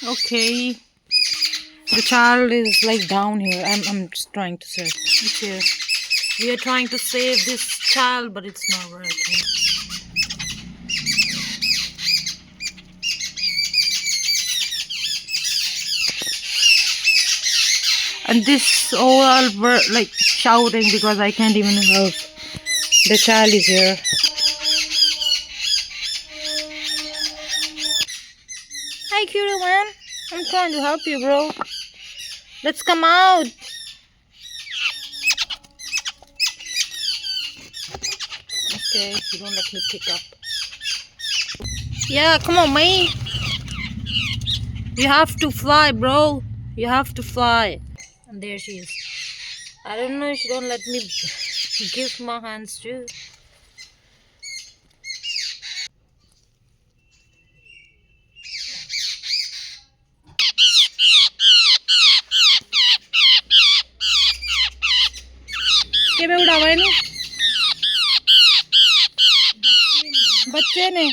Okay. The child is like down here. I'm just trying to save. It's here. We are trying to save this child, but it's not working. And this all were like shouting because I can't even help. The child is here. Hi, cutie man. I'm trying to help you, bro. Let's come out. Okay, you don't let me pick up. Yeah, come on, mate. You have to fly, bro. You have to fly. And there she is. I don't know. She don't let me give my hands too. के बे उड़ावा है नी बच्चे ने